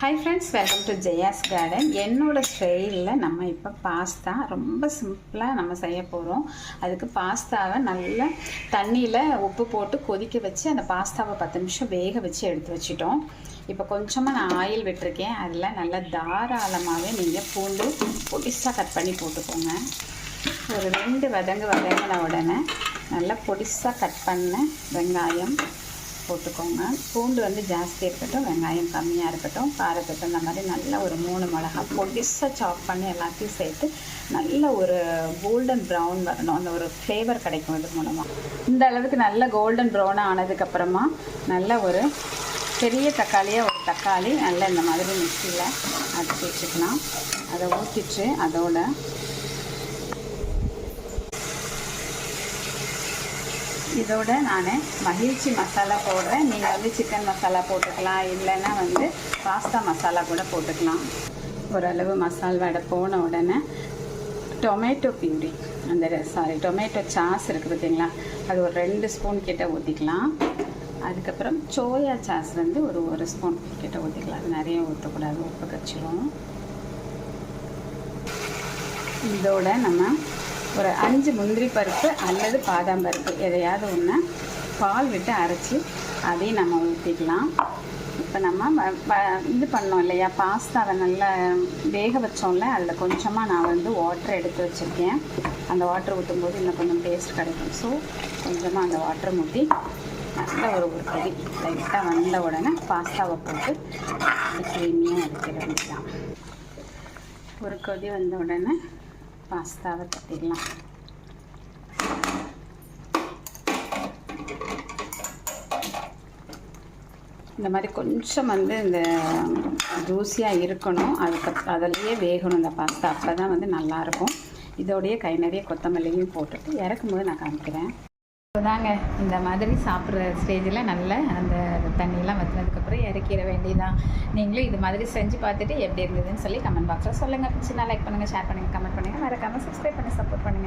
Hi friends, welcome to Jaya's garden. என்னோட ஸ்டைலில் நம்ம இப்போ பாஸ்தா ரொம்ப சிம்பிளாக நம்ம செய்ய போகிறோம். அதுக்கு பாஸ்தாவை நல்லா தண்ணியில் உப்பு போட்டு கொதிக்க வச்சு அந்த பாஸ்தாவை 10 நிமிஷம் வேக வச்சு எடுத்து வச்சிட்டோம். இப்போ கொஞ்சமாக நான் ஆயில் விட்டுருக்கேன். அதில் நல்லா தாராளமாகவே நீங்கள் பூண்டு பொடிசாக கட் பண்ணி போட்டுக்கோங்க. ஒரு 2 வதங்கின உடனே நல்லா பொடிசாக கட் பண்ண வெங்காயம் போட்டுக்கோங்க. பூண்டு வந்து ஜாஸ்தி இருக்கட்டும், வெங்காயம் கம்மியாக இருக்கட்டும். காரத்துக்கு இந்த மாதிரி நல்லா ஒரு 3 மிளகா பொடிசாக சாப் பண்ணி எல்லாத்தையும் சேர்த்து நல்ல ஒரு கோல்டன் ப்ரௌன் வரணும். அந்த ஒரு ஃப்ளேவர் கிடைக்கும் இது மூலமாக. இந்த அளவுக்கு நல்ல கோல்டன் ப்ரௌனாக ஆனதுக்கப்புறமா நல்ல ஒரு பெரிய தக்காளியாக ஒரு தக்காளி நல்லா இந்த மாதிரி மிக்சியில் அரைச்சி வச்சுக்கலாம். அதை ஊற்றிட்டு அதோட இதோட நான் மகிழ்ச்சி மசாலா போடுறேன். நீங்கள் வந்து சிக்கன் மசாலா போட்டுக்கலாம், இல்லைன்னா வந்து பாஸ்தா மசாலா கூட போட்டுக்கலாம். ஓரளவு மசால் வடை போன உடனே டொமேட்டோ பியூரி, டொமேட்டோ சாஸ் இருக்குது பார்த்தீங்களா, அது ஒரு 2 ஸ்பூன் கிட்ட ஊற்றிக்கலாம். அதுக்கப்புறம் சோயா சாஸ் வந்து ஒரு ஸ்பூன் கிட்ட ஊற்றிக்கலாம். அது நிறைய ஊற்றக்கூடாது, உப்பு கச்சிடும். இதோட நம்ம ஒரு 5 முந்திரி பருப்பு அல்லது பாதாம் பருப்பு எதையாவது ஒன்று பால் விட்டு அரைச்சி அதையும் நம்ம ஊற்றிக்கலாம். இப்போ நம்ம இது பண்ணோம் இல்லையா, பாஸ்தாவை நல்லா வேக வச்சோம்ல, அதில் கொஞ்சமாக நான் வந்து வாட்டர் எடுத்து வச்சுருக்கேன். அந்த வாட்டர் ஊற்றும்போது இன்னும் கொஞ்சம் டேஸ்ட் கிடைக்கும். ஸோ கொஞ்சமாக அந்த வாட்டர் ஊற்றி நல்ல ஒரு கொதி லைட்டாக வந்த உடனே பாஸ்தாவை போட்டு க்ரீமியாக அரைக்க வேண்டியதான். ஒரு கொதி வந்த உடனே பாஸ்தாவை தட்டிடலாம். இந்த மாதிரி கொஞ்சம் வந்து இந்த ஜூஸியாக இருக்கணும். அதிலேயே வேகணும் இந்த பாஸ்தா, அப்போ தான் வந்து நல்லாயிருக்கும். இதோடைய கை நிறைய கொத்தமல்லியும் போட்டுட்டு இறக்கும்போது நான் காமிக்கிறேன். தாங்க இந்த மாதிரி சாப்பிட்ற ஸ்டேஜில் நல்ல அந்த தண்ணியெலாம் வற்றினதுக்கப்புறம் இறக்கிற வேண்டியதான். நீங்களும் இது மாதிரி செஞ்சு பார்த்துட்டு எப்படி இருந்ததுன்னு சொல்லி கமெண்ட் பாக்ஸில் சொல்லுங்கள். பிடிச்சினா லைக் பண்ணுங்கள், ஷேர் பண்ணுங்கள், கமெண்ட் பண்ணுங்கள். மறக்காமல் சப்ஸ்கிரைப் பண்ணி சப்போர்ட் பண்ணுங்கள்.